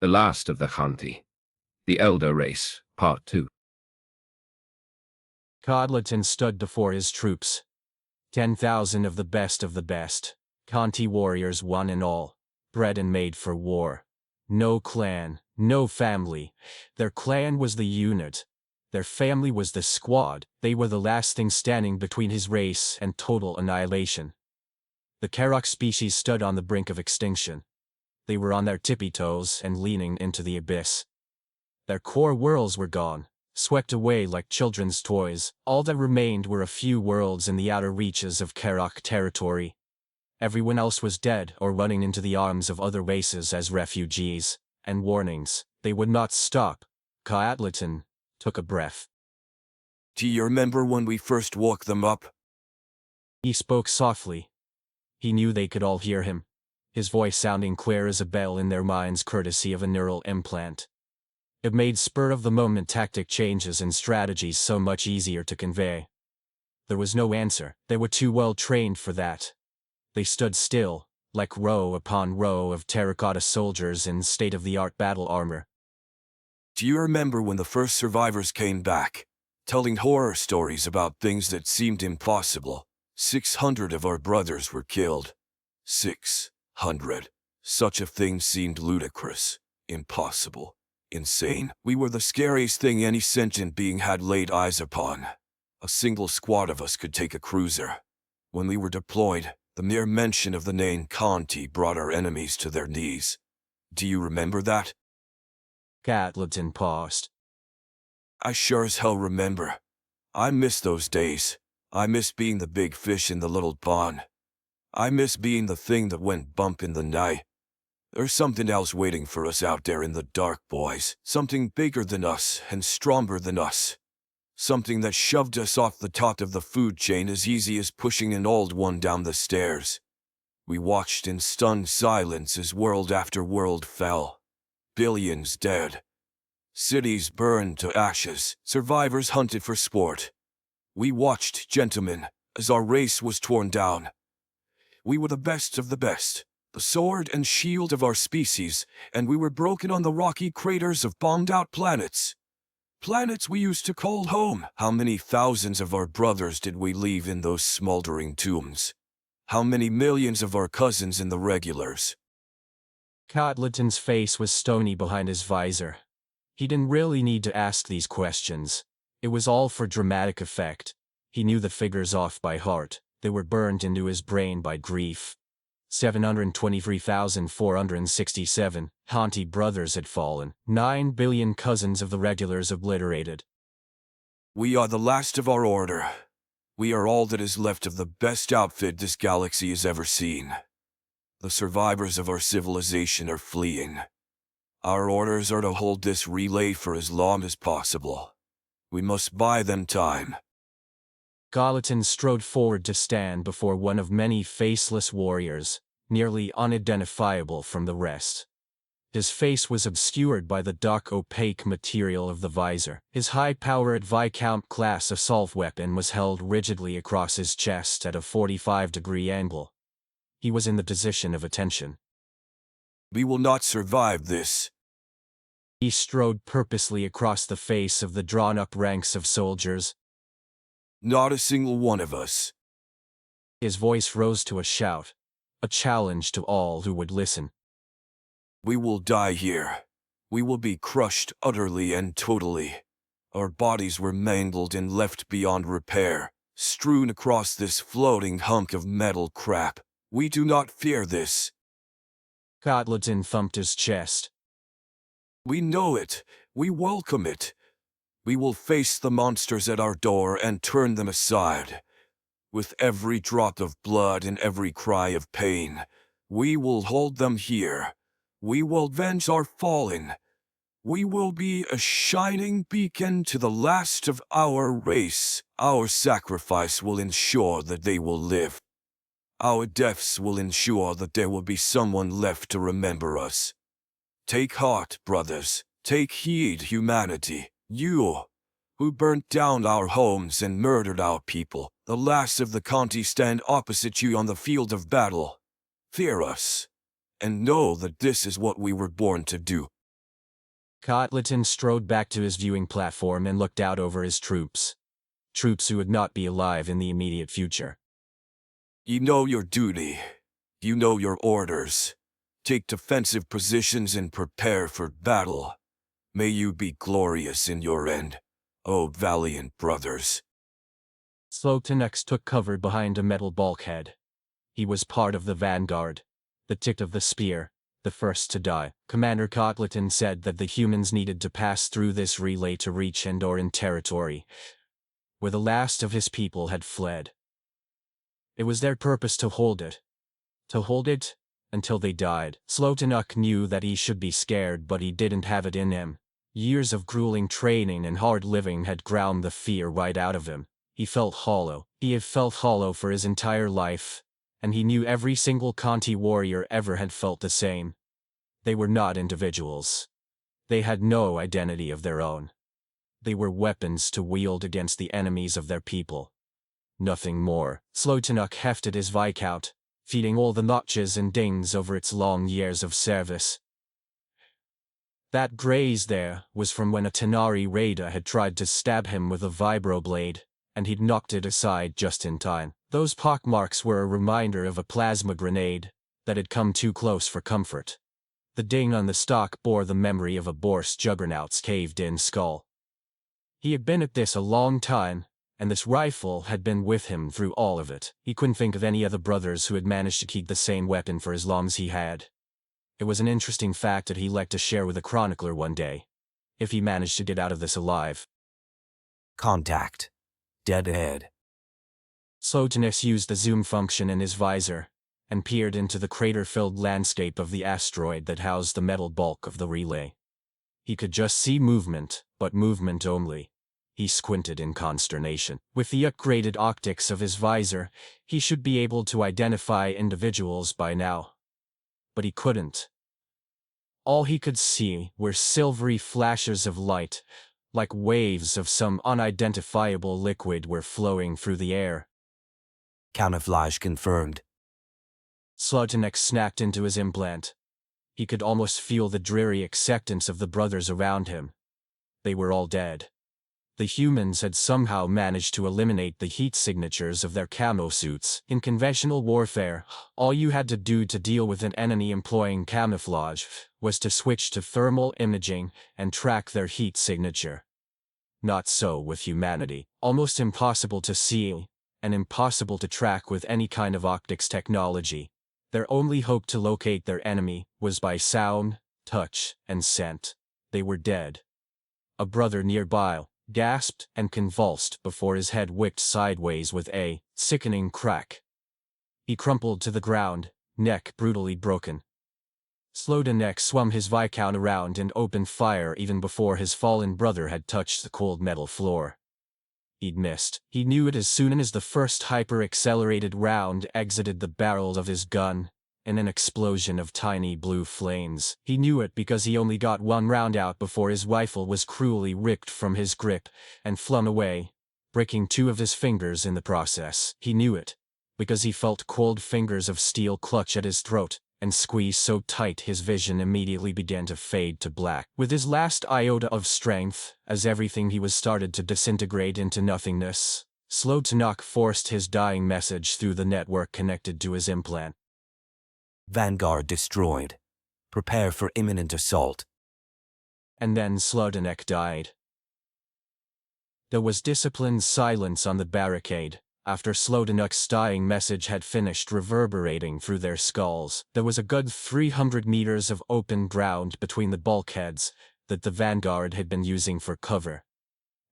The last of the Khanti. The Elder Race, Part 2. Codleton stood before his troops. 10,000 of the best, Khanti warriors one and all, bred and made for war. No clan, no family. Their clan was the unit. Their family was the squad. They were the last thing standing between his race and total annihilation. The Karok species stood on the brink of extinction. They were on their tippy toes and leaning into the abyss. Their core worlds were gone, swept away like children's toys. All that remained were a few worlds in the outer reaches of Karok territory. Everyone else was dead or running into the arms of other races as refugees. And warnings, they would not stop. Codleton took a breath. Do you remember when we first woke them up? He spoke softly. He knew they could all hear him, his voice sounding clear as a bell in their minds courtesy of a neural implant. It made spur-of-the-moment tactic changes and strategies so much easier to convey. There was no answer. They were too well trained for that. They stood still, like row upon row of terracotta soldiers in state-of-the-art battle armor. Do you remember when the first survivors came back, telling horror stories about things that seemed impossible? 600 of our brothers were killed. 600. Such a thing seemed ludicrous, impossible, insane. We were the scariest thing any sentient being had laid eyes upon. A single squad of us could take a cruiser. When we were deployed, the mere mention of the name Khanti brought our enemies to their knees. Do you remember that? Codleton paused. I sure as hell remember. I miss those days. I miss being the big fish in the little pond. I miss being the thing that went bump in the night. There's something else waiting for us out there in the dark, boys. Something bigger than us and stronger than us. Something that shoved us off the top of the food chain as easy as pushing an old one down the stairs. We watched in stunned silence as world after world fell. Billions dead. Cities burned to ashes. Survivors hunted for sport. We watched, gentlemen, as our race was torn down. We were the best of the best, the sword and shield of our species, and we were broken on the rocky craters of bombed-out planets. Planets we used to call home. How many thousands of our brothers did we leave in those smoldering tombs? How many millions of our cousins in the regulars? Codleton's face was stony behind his visor. He didn't really need to ask these questions. It was all for dramatic effect. He knew the figures off by heart. They were burned into his brain by grief. 723,467 Khanti brothers had fallen. 9 billion cousins of the regulars obliterated. We are the last of our order. We are all that is left of the best outfit this galaxy has ever seen. The survivors of our civilization are fleeing. Our orders are to hold this relay for as long as possible. We must buy them time. Codleton strode forward to stand before one of many faceless warriors, nearly unidentifiable from the rest. His face was obscured by the dark opaque material of the visor. His high-powered Viscount class assault weapon was held rigidly across his chest at a 45-degree angle. He was in the position of attention. We will not survive this. He strode purposely across the face of the drawn-up ranks of soldiers. Not a single one of us. His voice rose to a shout, a challenge to all who would listen. We will die here. We will be crushed utterly and totally. Our bodies were mangled and left beyond repair, strewn across this floating hunk of metal crap. We do not fear this. Codleton thumped his chest. We know it. We welcome it. We will face the monsters at our door and turn them aside. With every drop of blood and every cry of pain, we will hold them here. We will avenge our fallen. We will be a shining beacon to the last of our race. Our sacrifice will ensure that they will live. Our deaths will ensure that there will be someone left to remember us. Take heart, brothers. Take heed, humanity. You, who burnt down our homes and murdered our people, the last of the Khanti stand opposite you on the field of battle. Fear us, and know that this is what we were born to do. Cotleton strode back to his viewing platform and looked out over his troops. Troops who would not be alive in the immediate future. You know your duty. You know your orders. Take defensive positions and prepare for battle. May you be glorious in your end, O valiant brothers. Slotanex took cover behind a metal bulkhead. He was part of the vanguard, the tick of the spear, the first to die. Commander Cotleton said that the humans needed to pass through this relay to reach Andoran territory, where the last of his people had fled. It was their purpose to hold it. To hold it until they died. Slotanuk knew that he should be scared, but he didn't have it in him. Years of grueling training and hard living had ground the fear right out of him. He felt hollow. He had felt hollow for his entire life, and he knew every single Khanti warrior ever had felt the same. They were not individuals. They had no identity of their own. They were weapons to wield against the enemies of their people. Nothing more. Slotanuk hefted his Viscount, feeding all the notches and dings over its long years of service. That graze there was from when a Tanari raider had tried to stab him with a vibroblade, and he'd knocked it aside just in time. Those pockmarks were a reminder of a plasma grenade that had come too close for comfort. The ding on the stock bore the memory of a Bourse juggernaut's caved-in skull. He had been at this a long time, and this rifle had been with him through all of it. He couldn't think of any other brothers who had managed to keep the same weapon for as long as he had. It was an interesting fact that he'd like to share with a chronicler one day, if he managed to get out of this alive. Contact. Dead ahead. Slotanus used the zoom function in his visor, and peered into the crater-filled landscape of the asteroid that housed the metal bulk of the relay. He could just see movement, but movement only. He squinted in consternation. With the upgraded optics of his visor, he should be able to identify individuals by now. But he couldn't. All he could see were silvery flashes of light, like waves of some unidentifiable liquid were flowing through the air. Camouflage confirmed. Slotanex snapped into his implant. He could almost feel the dreary acceptance of the brothers around him. They were all dead. The humans had somehow managed to eliminate the heat signatures of their camo suits. In conventional warfare, all you had to do to deal with an enemy employing camouflage was to switch to thermal imaging and track their heat signature. Not so with humanity. Almost impossible to see, and impossible to track with any kind of optics technology. Their only hope to locate their enemy was by sound, touch, and scent. They were dead. A brother nearby gasped and convulsed before his head whipped sideways with a sickening crack. He crumpled to the ground, neck brutally broken. Slotanex swung his Viscount around and opened fire even before his fallen brother had touched the cold metal floor. He'd missed. He knew it as soon as the first hyper-accelerated round exited the barrel of his gun, in an explosion of tiny blue flames. He knew it because he only got one round out before his rifle was cruelly ripped from his grip and flung away, breaking two of his fingers in the process. He knew it because he felt cold fingers of steel clutch at his throat and squeeze so tight his vision immediately began to fade to black. With his last iota of strength, as everything he was started to disintegrate into nothingness, Slotanuk forced his dying message through the network connected to his implant. Vanguard destroyed. Prepare for imminent assault. And then Slotanek died. There was disciplined silence on the barricade. After Slotanuk's dying message had finished reverberating through their skulls, there was a good 300 meters of open ground between the bulkheads that the vanguard had been using for cover,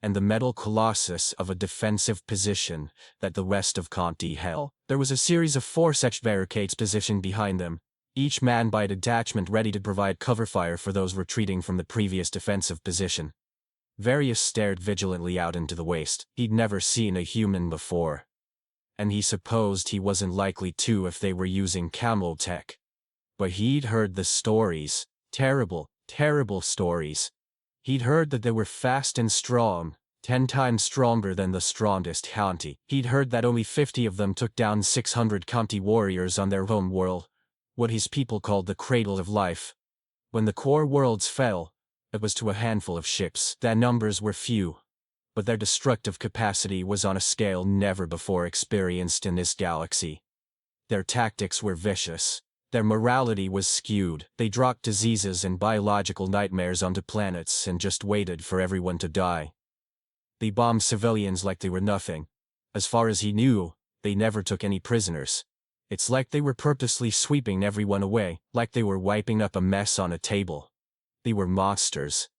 and the metal colossus of a defensive position that the rest of Khanti held. There was a series of 4 such barricades positioned behind them, each manned by a detachment ready to provide cover fire for those retreating from the previous defensive position. Various stared vigilantly out into the waste. He'd never seen a human before, and he supposed he wasn't likely to if they were using camo tech. But he'd heard the stories. Terrible, terrible stories. He'd heard that they were fast and strong, 10 times stronger than the strongest Khanti. He'd heard that only 50 of them took down 600 Khanti warriors on their home world, what his people called the cradle of life. When the core worlds fell, It was to a handful of ships. Their numbers were few, but their destructive capacity was on a scale never before experienced in this galaxy. Their tactics were vicious. Their morality was skewed. They dropped diseases and biological nightmares onto planets and just waited for everyone to die. They bombed civilians like they were nothing. As far as he knew, they never took any prisoners. It's like they were purposely sweeping everyone away, like they were wiping up a mess on a table. They were monsters.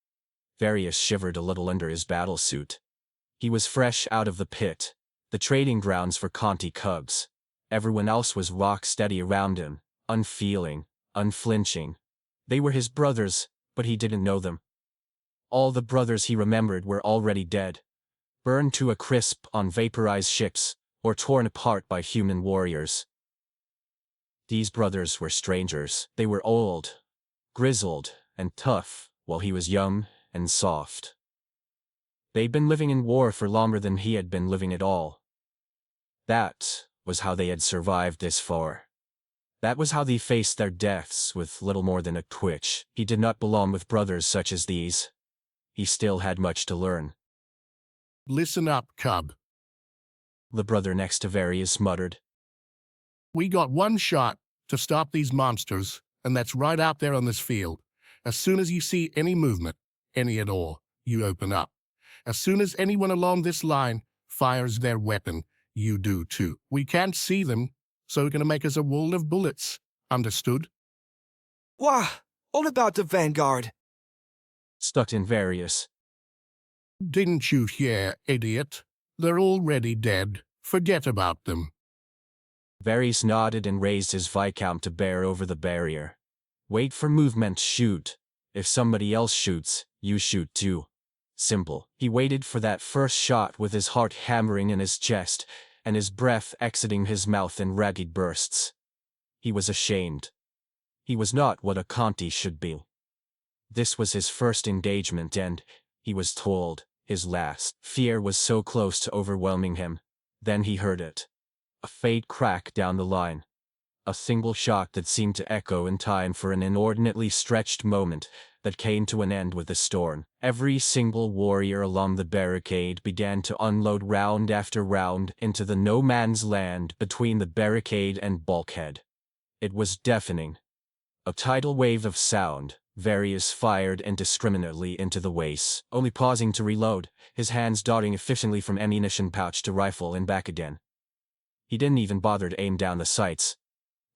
Varius shivered a little under his battlesuit. He was fresh out of the pit, the trading grounds for Khanti cubs. Everyone else was rock steady around him, unfeeling, unflinching. They were his brothers, but he didn't know them. All the brothers he remembered were already dead, burned to a crisp on vaporized ships, or torn apart by human warriors. These brothers were strangers. They were old, grizzled, and tough, while he was young and soft. They'd been living in war for longer than he had been living at all. That was how they had survived this far. That was how they faced their deaths with little more than a twitch. He did not belong with brothers such as these. He still had much to learn. Listen up, cub. The brother next to Varius muttered. We got one shot to stop these monsters, and that's right out there on this field. As soon as you see any movement, any at all, you open up. As soon as anyone along this line fires their weapon, you do too. We can't see them, so we're going to make us a wall of bullets. Understood? Wah! All about the Vanguard. Stuck in Varius. Didn't you hear, idiot? They're already dead. Forget about them. Varius nodded and raised his Viscount to bear over the barrier. Wait for movement, shoot. If somebody else shoots, you shoot too. Simple. He waited for that first shot with his heart hammering in his chest, and his breath exiting his mouth in ragged bursts. He was ashamed. He was not what a Khanti should be. This was his first engagement and, he was told, his last. Fear was so close to overwhelming him. Then he heard it. A faint crack down the line. A single shot that seemed to echo in time for an inordinately stretched moment that came to an end with the storm. Every single warrior along the barricade began to unload round after round into the no-man's land between the barricade and bulkhead. It was deafening. A tidal wave of sound. Varius fired indiscriminately into the waste, only pausing to reload, his hands darting efficiently from ammunition pouch to rifle and back again. He didn't even bother to aim down the sights.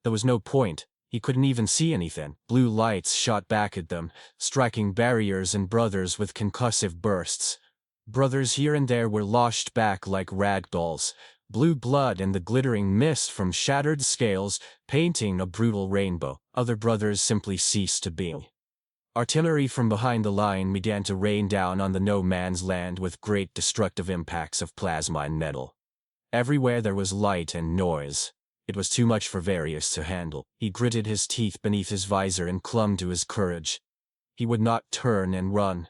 There was no point. He couldn't even see anything. Blue lights shot back at them, striking barriers and brothers with concussive bursts. Brothers here and there were loshed back like rag dolls, blue blood and the glittering mist from shattered scales painting a brutal rainbow. Other brothers simply ceased to be. Artillery from behind the line began to rain down on the no-man's land with great destructive impacts of plasma and metal. Everywhere there was light and noise. It was too much for Varius to handle. He gritted his teeth beneath his visor and clung to his courage. He would not turn and run.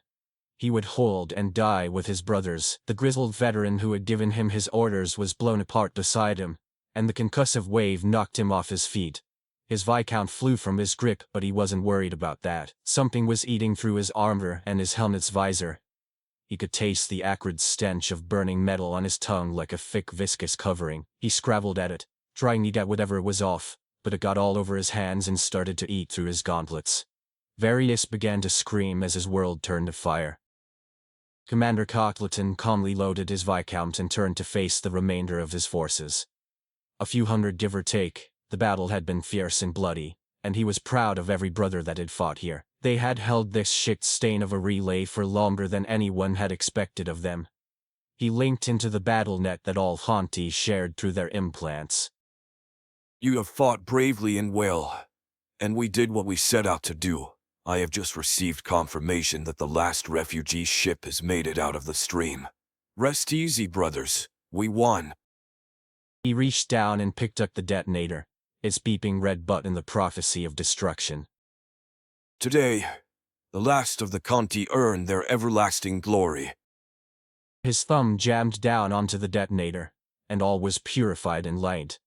He would hold and die with his brothers. The grizzled veteran who had given him his orders was blown apart beside him, and the concussive wave knocked him off his feet. His Viscount flew from his grip, but he wasn't worried about that. Something was eating through his armor and his helmet's visor. He could taste the acrid stench of burning metal on his tongue like a thick viscous covering. He scrabbled at it, trying to get whatever was off, but it got all over his hands and started to eat through his gauntlets. Varius began to scream as his world turned to fire. Commander Cockleton calmly loaded his Viscount and turned to face the remainder of his forces. A few hundred give or take, the battle had been fierce and bloody, and he was proud of every brother that had fought here. They had held this shit stain of a relay for longer than anyone had expected of them. He linked into the battle net that all Khanti shared through their implants. You have fought bravely and well, and we did what we set out to do. I have just received confirmation that the last refugee ship has made it out of the stream. Rest easy, brothers. We won. He reached down and picked up the detonator, its beeping red button the prophecy of destruction. Today, the last of the Khanti earned their everlasting glory. His thumb jammed down onto the detonator, and all was purified and light.